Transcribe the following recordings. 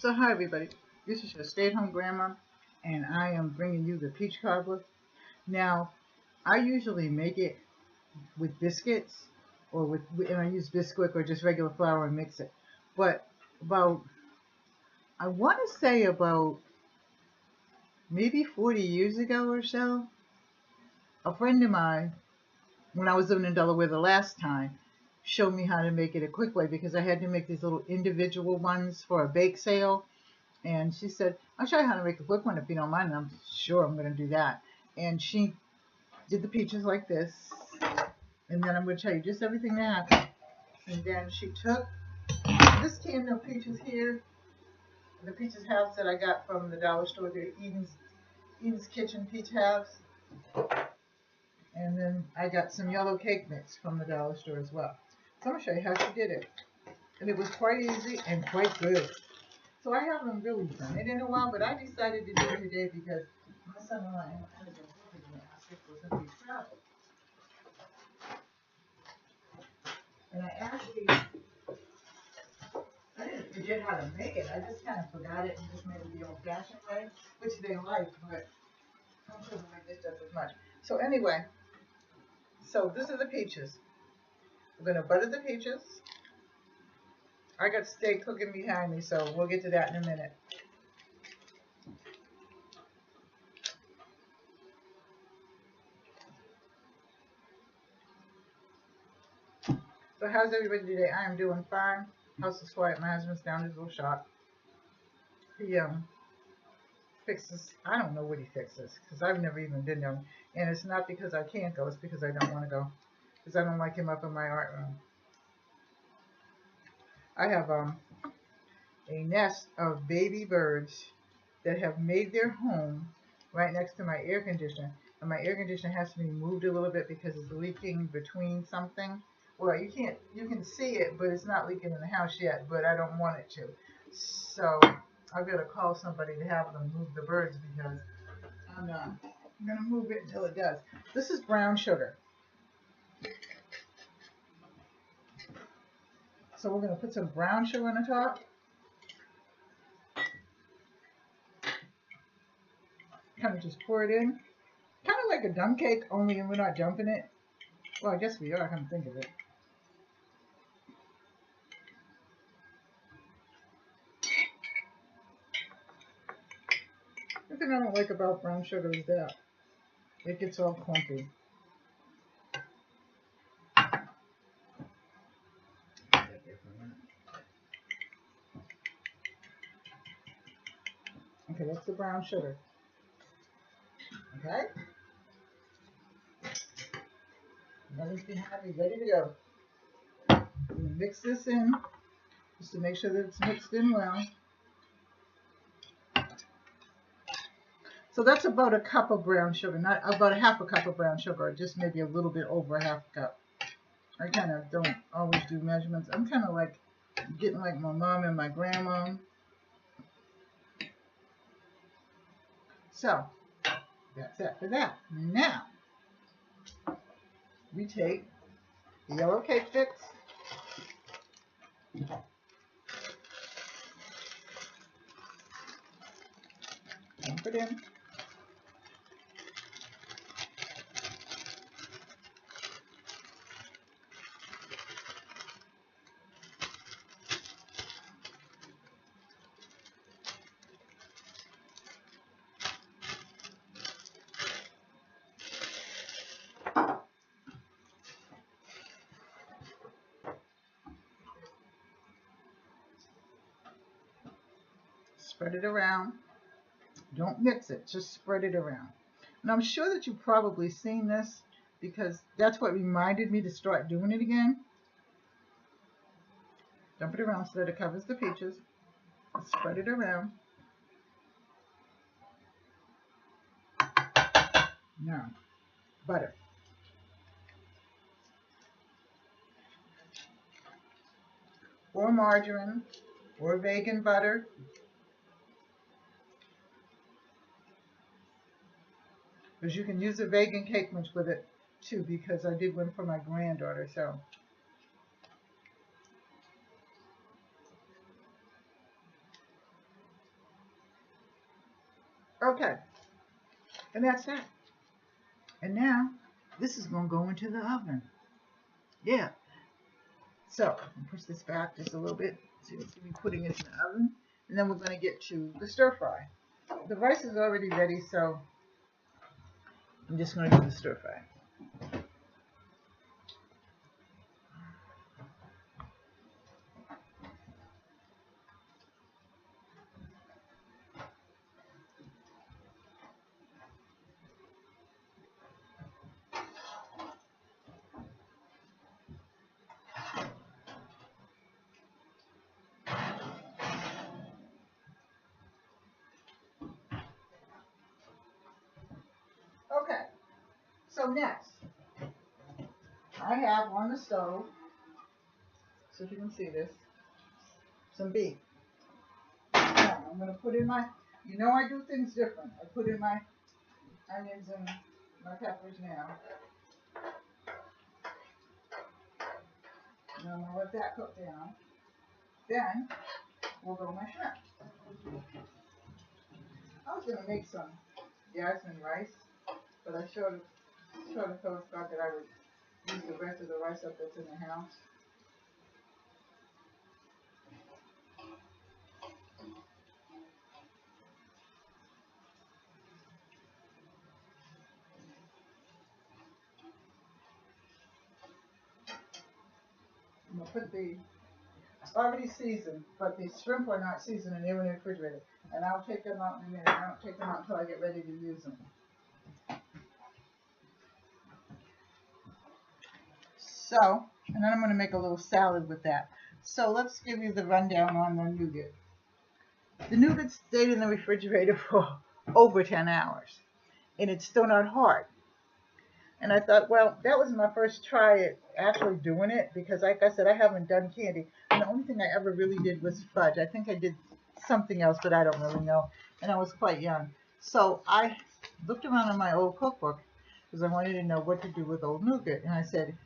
So hi everybody, this is your stay-at-home grandma, and I am bringing you the peach cobbler. Now, I usually make it with biscuits, or and I use Bisquick or just regular flour and mix it. But I want to say about maybe 40 years ago or so, a friend of mine, when I was living in Delaware the last time, showed me how to make it a quick way because I had to make these little individual ones for a bake sale. And she said, I'll show you how to make a quick one if you don't mind. And I'm sure I'm going to do that. And she did the peaches like this. And then I'm going to tell you just everything that happened. And then she took this can of peaches here, the peaches halves that I got from the dollar store. They're Eden's Kitchen peach halves. And then I got some yellow cake mix from the dollar store as well. So I'm going to show you how she did it. And it was quite easy and quite good. So I haven't really done it in a while, but I decided to do it today because my son-in-law and I have been looking at asked if it was going to be travel. And I didn't forget how to make it. I just kind of forgot it and just made it the old-fashioned way, which they like, but I don't like this stuff as much. So anyway, so this is the peaches. We're going to butter the peaches. I got steak cooking behind me, so we'll get to that in a minute. So how's everybody today? I am doing fine. House is quiet. My husband's down his little shop. He fixes, I don't know what he fixes because I've never even been there. And it's not because I can't go, it's because I don't want to go. Because I don't like him up in my art room. I have a nest of baby birds that have made their home right next to my air conditioner. And my air conditioner has to be moved a little bit because it's leaking between something. Well, you can see it, but it's not leaking in the house yet, but I don't want it to. So I've got to call somebody to have them move the birds because I'm going to move it until it does. This is brown sugar. So we're going to put some brown sugar on the top. Kind of just pour it in. Kind of like a dump cake, only we're not dumping it. Well, I guess we are, come to think of it. The thing I don't like about brown sugar is that it gets all clumpy. Okay, that's the brown sugar. Okay? Nothing's behind me, ready to go. I'm going to mix this in just to make sure that it's mixed in well. So that's about a cup of brown sugar, not about a half a cup of brown sugar, or just maybe a little bit over a half a cup. I kind of don't always do measurements. I'm kind of like getting like my mom and my grandma. So that's it for that. Now we take the yellow cake mix. Dump it in. Spread it around. Don't mix it, just spread it around. And I'm sure that you've probably seen this because that's what reminded me to start doing it again. Dump it around so that it covers the peaches. Spread it around. Now, butter. Or margarine, or vegan butter. Because you can use a vegan cake mix with it too, because I did one for my granddaughter, so. Okay, and that's that. And now this is going to go into the oven. Yeah. So push this back just a little bit. So you'll see me putting it in the oven. And then we're going to get to the stir fry. The rice is already ready, so I'm just going to do the stir fry. Okay, so next, I have on the stove, so if you can see this, some beef. Now, I'm going to put in my, you know I do things different. I put in my onions and my peppers now. And I'm going to let that cook down. Then, we'll go my shrimp. I was going to make some jasmine rice, but I sort of thought that I would use the rest of the rice up that's in the house. I'm going to put the, it's already seasoned, but the shrimp are not seasoned and they were in the refrigerator. And I'll take them out in a minute. I don't take them out until I get ready to use them. So, and then I'm going to make a little salad with that. So let's give you the rundown on the nougat. The nougat stayed in the refrigerator for over 10 hours. And it's still not hard. And I thought, well, that was my first try at actually doing it because, like I said, I haven't done candy. And the only thing I ever really did was fudge. I think I did something else, but I don't really know. And I was quite young. So I looked around in my old cookbook because I wanted to know what to do with old nougat. And I said,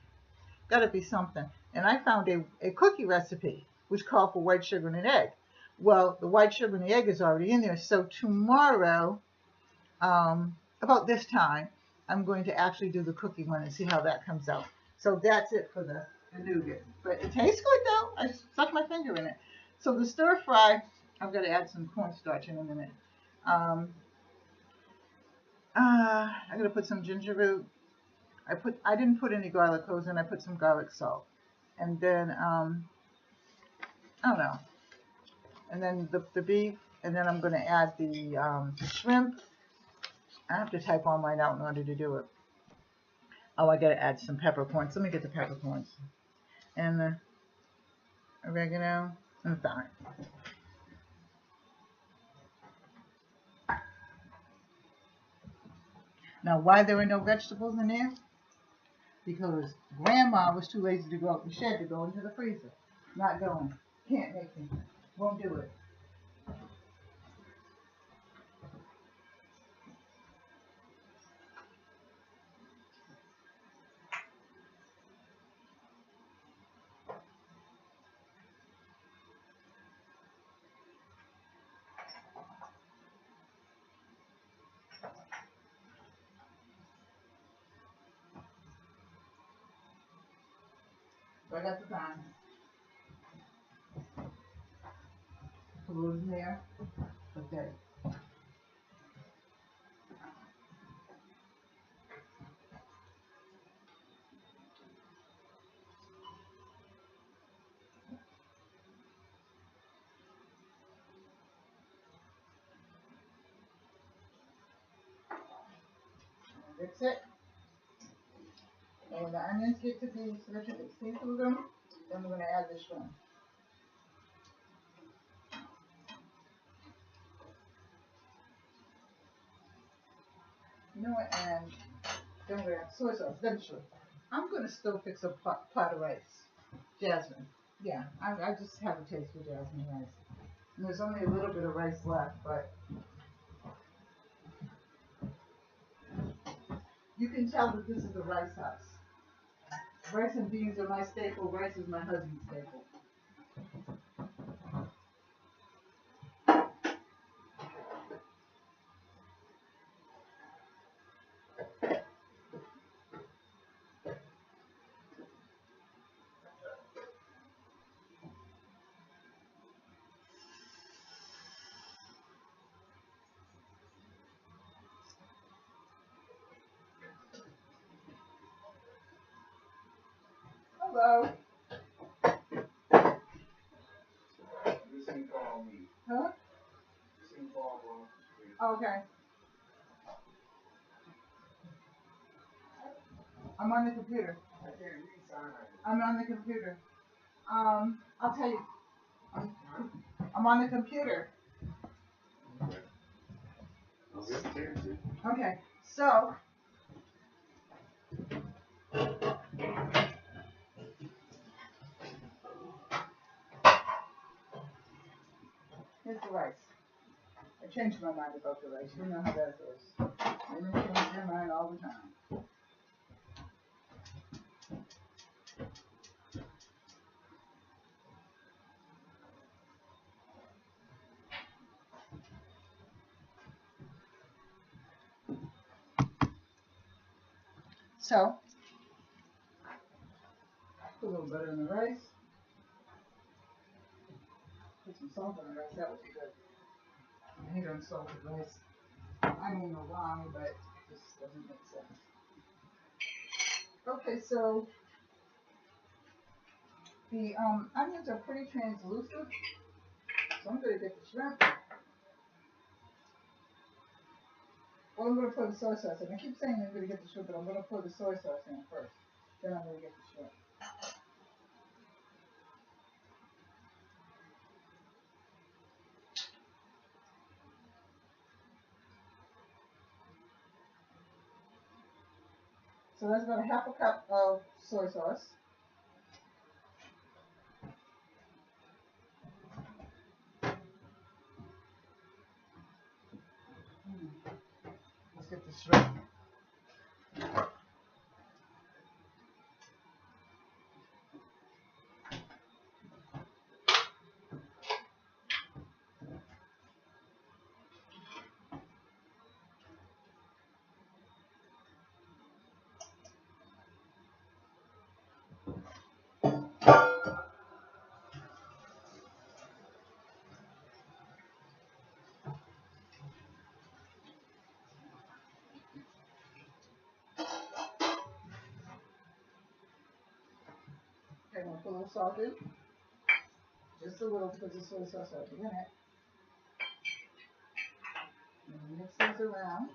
got to be something. And I found a cookie recipe which called for white sugar and an egg. Well, the white sugar and the egg is already in there. So tomorrow, about this time, I'm going to actually do the cookie one and see how that comes out. So that's it for the nougat. But it tastes good though. I stuck my finger in it. So the stir fry, I'm going to add some cornstarch in a minute. I'm going to put some ginger root. I didn't put any garlic cloves in. I put some garlic salt. And then, I don't know. And then the beef. And then I'm going to add the shrimp. I have to type all mine out in order to do it. Oh, I got to add some peppercorns. Let me get the peppercorns. And the oregano and thyme. Now, why there were no vegetables in there? Because Grandma was too lazy to go out in the shed to go into the freezer. Not going. Can't make me. Won't do it. So I got the thyme. Put a little in there. Okay. That's it. And when the onions get to be so that you can see through them, then we're going to add the shrimp. You know what? And then we're going to add soy sauce. Then shrimp. I'm going to still fix a pot of rice. Jasmine. Yeah, I just have a taste for jasmine rice. And there's only a little bit of rice left, but you can tell that this is a rice house. Rice and beans are my staple. Rice is my husband's staple. Hello? This ain't call me. Huh? This ain't call me. Okay. I'm on the computer. I can't read sign. I'm on the computer. I'll tell you. I'm on the computer. Okay. I'll get it. Okay, so here's the rice. I changed my mind about the rice. You know how that goes. Women change their mind all the time. So, put a little butter in the rice. Put some salt on the rice. That would be good. I hate unsalted rice. I don't know why, but it just doesn't make sense. Okay, so the onions are pretty translucent, so I'm going to get the shrimp. Well, I'm going to pour the soy sauce in. I keep saying I'm going to get the shrimp, but I'm going to pour the soy sauce in first. Then I'm going to get the shrimp. So that's about a half a cup of soy sauce. Let's get the shrimp. Okay, I'm going to put a little salt in. Just a little because the soy sauce already in it. And mix these around.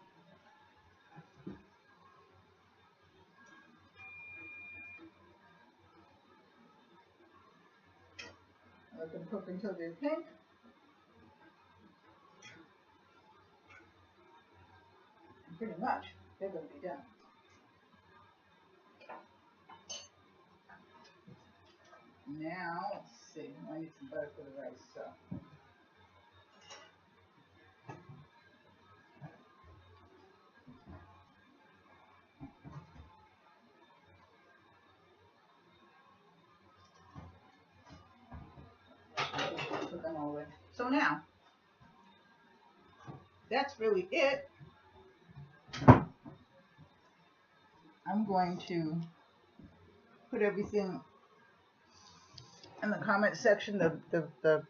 Let them cook until they're pink. And pretty much, they're going to be done. Now, let's see. I need some butter for the rice, so. Put them all in. So now, that's really it. I'm going to put everything in the comment section, the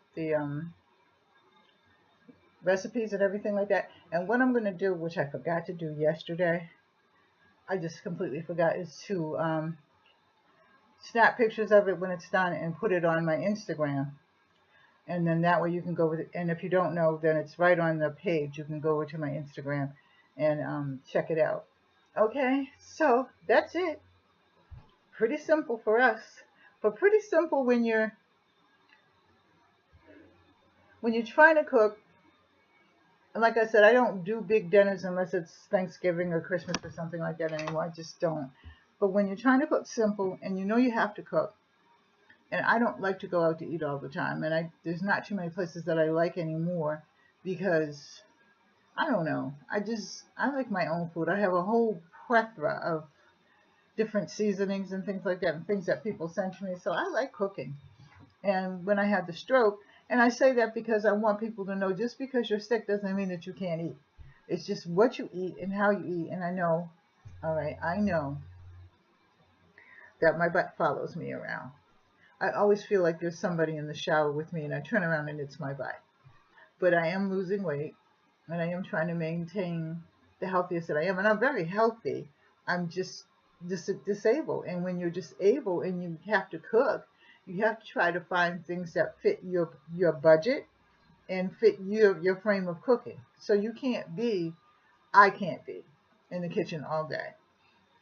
recipes and everything like that. And what I'm going to do, which I forgot to do yesterday, I just completely forgot, is to snap pictures of it when it's done and put it on my Instagram. And then that way you can go with it. And if you don't know, then it's right on the page. You can go over to my Instagram and check it out. Okay, so that's it. Pretty simple for us, but pretty simple when you're trying to cook. And like I said, I don't do big dinners unless it's Thanksgiving or Christmas or something like that anymore. I just don't. But when you're trying to cook simple and you know you have to cook, and I don't like to go out to eat all the time, and there's not too many places that I like anymore because, I don't know, I like my own food. I have a whole plethora of different seasonings and things like that, and things that people send to me, so I like cooking. And when I had the stroke, and I say that because I want people to know, just because you're sick doesn't mean that you can't eat. It's just what you eat and how you eat. And I know, all right, I know that my butt follows me around. I always feel like there's somebody in the shower with me, and I turn around and it's my butt. But I am losing weight, and I am trying to maintain the healthiest that I am. And I'm very healthy. I'm just disabled. And when you're disabled and you have to cook, you have to try to find things that fit your budget and fit your frame of cooking. So I can't be in the kitchen all day,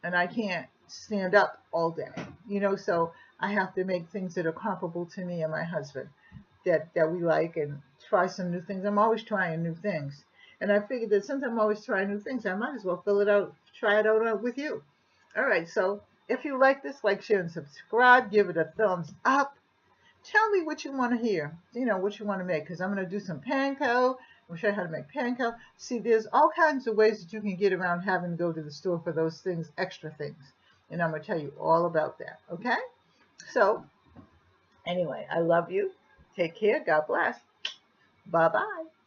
and I can't stand up all day, so I have to make things that are comparable to me and my husband, that we like, and try some new things. I'm always trying new things. And I figured that since I'm always trying new things, I might as well try it out with you. All right, so if you like this, like, share, and subscribe. Give it a thumbs up. Tell me what you want to hear, what you want to make, because I'm going to do some panko. I'm show you how to make panko. See, there's all kinds of ways that you can get around having to go to the store for those things, extra things. And I'm going to tell you all about that, okay? So, anyway, I love you. Take care. God bless. Bye-bye.